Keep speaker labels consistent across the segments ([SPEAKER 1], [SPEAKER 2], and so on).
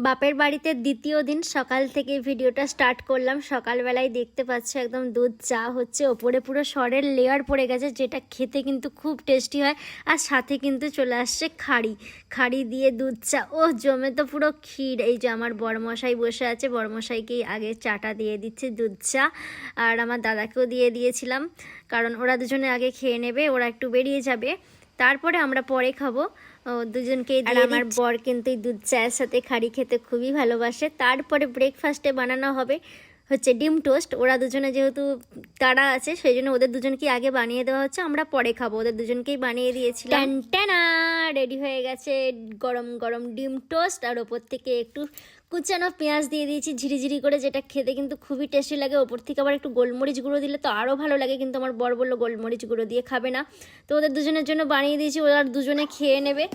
[SPEAKER 1] বাপের বাড়িতে দ্বিতীয় দিন সকাল থেকে ভিডিওটা স্টার্ট করলাম। সকালবেলায় দেখতে পাচ্ছ একদম দুধ চা হচ্ছে, ওপরে পুরো সরের লেয়ার পড়ে গেছে, যেটা খেতে কিন্তু খুব টেস্টি হয়। আর সাথে কিন্তু চলে আসছে খাড়ি দিয়ে দুধ চা। ও জমে তো পুরো ক্ষীর। এই যে আমার বড়মশাই বসে আছে, বড়মশাইকে আগে চাটা দিয়ে দিচ্ছে দুধ চা, আর আমার দাদাকেও দিয়ে দিয়েছিলাম, কারণ ওরা দুজনে আগে খেয়ে নেবে, ওরা একটু বেরিয়ে যাবে, তারপরে আমরা পরে খাবো। দুজনকে দিয়ে। আমার বর কিন্তু এই দুধ চায়ের সাথে খাড়ি খেতে খুবই ভালোবাসে। তারপরে ব্রেকফাস্টে বানানো হবে হচ্ছে ডিম টোস্ট। ওরা দুজনে যেহেতু তারা আছে, সেই জন্য ওদের দুজনকে আগে বানিয়ে দেওয়া হচ্ছে, আমরা পরে খাবো। ওদের দুজনকেই বানিয়ে দিয়েছিলাম। ট্যানা রেডি হয়ে গেছে গরম গরম ডিম টোস্ট, আর ওপর থেকে একটু কুচানো পেঁয়াজ দিয়ে দিয়েছি ঝিরিঝিরি করে, যেটা খেতে কিন্তু খুবই টেস্টি লাগে। ওপর থেকে আবার একটু গোলমরিচ গুঁড়ো দিলে তো আরও ভালো লাগে, কিন্তু আমার বর বললো গোলমরিচ গুঁড়ো দিয়ে খাবে না, তো ওদের দুজনের জন্য বানিয়ে দিয়েছি, ওরা দুজনে খেয়ে নেবে।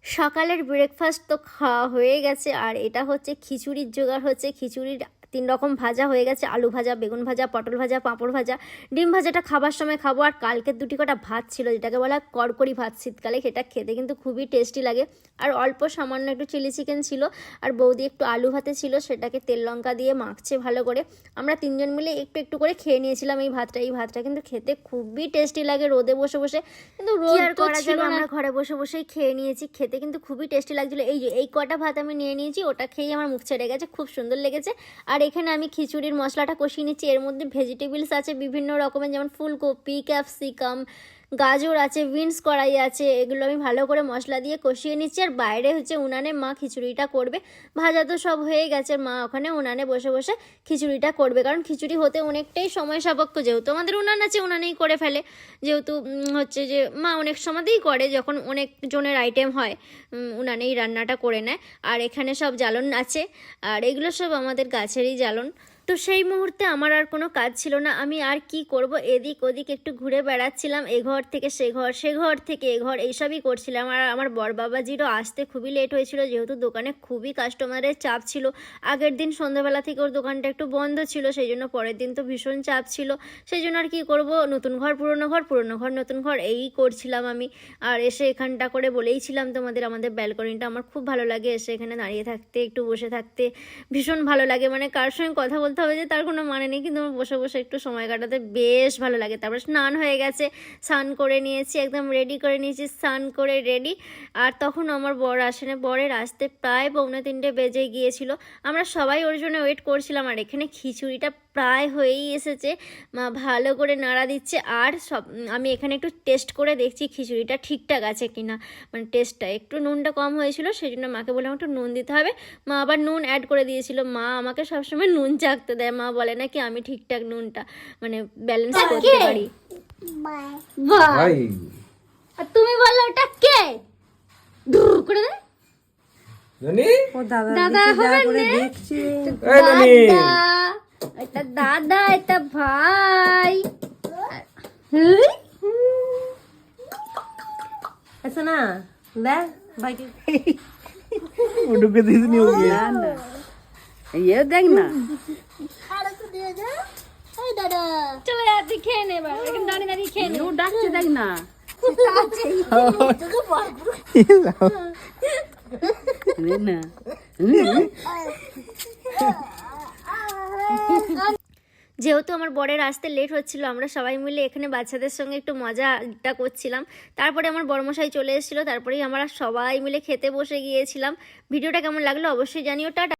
[SPEAKER 1] সকালের ব্রেকফাস্ট তো খাওয়া হয়ে গেছে, আর এটা হচ্ছে খিচুড়ির জোগাড় হচ্ছে। খিচুড়ির 3 রকম ভাজা হয়ে গেছে, আলু ভাজা, বেগুন ভাজা, পটল ভাজা, পাঁপড় ভাজা, ডিম ভাজাটা খাবার সময় খাবো। আর কালকের 2টি কটা ভাত ছিল, যেটাকে বলা করকরি ভাত শীতকালে, সেটা খেতে কিন্তু খুবই টেস্টি লাগে। আর অল্প সামান্য একটু চিলি চিকেন ছিল, আর বৌদি একটু আলু ভাতে ছিল, সেটাকে তেল লঙ্কা দিয়ে মাখছে ভালো করে। আমরা 3 জন মিলে একটু একটু করে খেয়ে নিয়েছিলাম এই ভাতটা কিন্তু খেতে খুবই টেস্টি লাগে রোদে বসে বসে, কিন্তু রোদ আর করা ছিল না, আমরা ঘরে বসে বসেই খেয়ে নিয়েছি। খেতে কিন্তু খুবই টেস্টি লাগছিল। এই কটা ভাত আমি নিয়ে নিয়েছি, ওটা খেয়েই আমার মুখ ছেড়ে গেছে, খুব সুন্দর লেগেছে। আর এখানে আমি খিচুড়ির মশলাটা কষিয়ে নিচ্ছি। এর মধ্যে ভেজিটেবলস আছে বিভিন্ন রকমের, যেমন ফুলকপি, ক্যাপসিকাম, গাজর আছে, বিনস কড়াই আছে, এগুলো আমি ভালো করে মশলা দিয়ে কষিয়ে নিচ্ছি। আর বাইরে হচ্ছে উনানে মা খিচুড়িটা করবে। ভাজা তো সব হয়ে গেছে, মা ওখানে উনানে বসে বসে খিচুড়িটা করবে, কারণ খিচুড়ি হতে অনেকটাই সময় সাপেক্ষ। যেহেতু আমাদের উনান আছে, উনানেই করে ফেলে। যেহেতু হচ্ছে যে মা অনেক সময়তেই করে, যখন অনেক জনের আইটেম হয় উনানেই রান্নাটা করে নেয়। আর এখানে সব জ্বালন আছে, আর এগুলো সব আমাদের গাছেরই জ্বালন। তো সেই মুহূর্তে আমার আর কোনো কাজ ছিল না, আমি আর কি করব, এদিক ওদিক একটু ঘুরে বেড়াচ্ছিলাম, এ ঘর থেকে সে ঘর থেকে এ ঘর, এইসবই করছিলাম। আর আমার বর বাবাজিরও আসতে খুবই লেট হয়েছিল, যেহেতু দোকানে খুবই কাস্টমারের চাপ ছিল। আগের দিন সন্ধ্যাবেলা থেকে ওর দোকানটা একটু বন্ধ ছিল, সেই জন্য পরের দিন তো ভীষণ চাপ ছিল। সেই জন্য আর কি করব, নতুন ঘর পুরনো ঘর, পুরনো ঘর নতুন ঘর, এই করছিলাম আমি। আর এসে এখানটা করে বলেইছিলাম তোমাদের, আমাদের ব্যালকনিটা আমার খুব ভালো লাগে, এসে এখানে দাঁড়িয়ে থাকতে, একটু বসে থাকতে ভীষণ ভালো লাগে। মানে কার সঙ্গে কথা বলতে হবে যে তার কোনো মানে নেই, কিন্তু আমার বসে বসে একটু সময় কাটাতে বেশ ভালো লাগে। তারপরে স্নান হয়ে গেছে, স্নান করে নিয়েছি, একদম রেডি করে নিয়েছি, স্নান করে রেডি। আর তখন আমার বর আসে না, বরের আসতে প্রায় 2:45 বেজে গিয়েছিল। আমরা সবাই ওর জন্য ওয়েট করছিলাম। আর এখানে খিচুড়িটা প্রায় হয়েই এসেছে, মা ভালো করে নাড়া দিচ্ছে। আর আমি এখানে একটু টেস্ট করে দেখছি খিচুড়িটা ঠিকঠাক আছে কিনা, মানে টেস্টটা একটু নুনটা কম হয়েছিল, সেই জন্য মাকে বললাম একটু নুন দিতে হবে। মা আবার নুন অ্যাড করে দিয়েছিল। মা আমাকে সবসময় নুন চাখতে দেয়, মা বলে নাকি আমি ঠিকঠাক নুনটা মানে ব্যালেন্স করতে পারি। আর তুমি বললো ওটা কে করে দেয়? দাদা হবে এটা দাদা, এটা ভাই।
[SPEAKER 2] ऐसा ना ले भाई
[SPEAKER 3] उड़के दिसनी होगी
[SPEAKER 2] ना ना ये देख ना
[SPEAKER 1] দাদা চলে যাচ্ছি, খেয়ে নেবা, এখানে দাঁড়িয়ে দাঁড়িয়ে খেয়ে নে।
[SPEAKER 2] यू डाकছে দেখ না না
[SPEAKER 1] যেহেতু আমার বরের আসতে লেট হচ্ছিল, আমরা সবাই মিলে এখানে বাচ্চাদের সঙ্গে একটু মজাটা করছিলাম। তারপরে আমার বড়মশাই চলে এসেছিলো, তারপরেই আমরা সবাই মিলে খেতে বসে গিয়েছিলাম। ভিডিওটা কেমন লাগলো অবশ্যই জানিও। টাটা।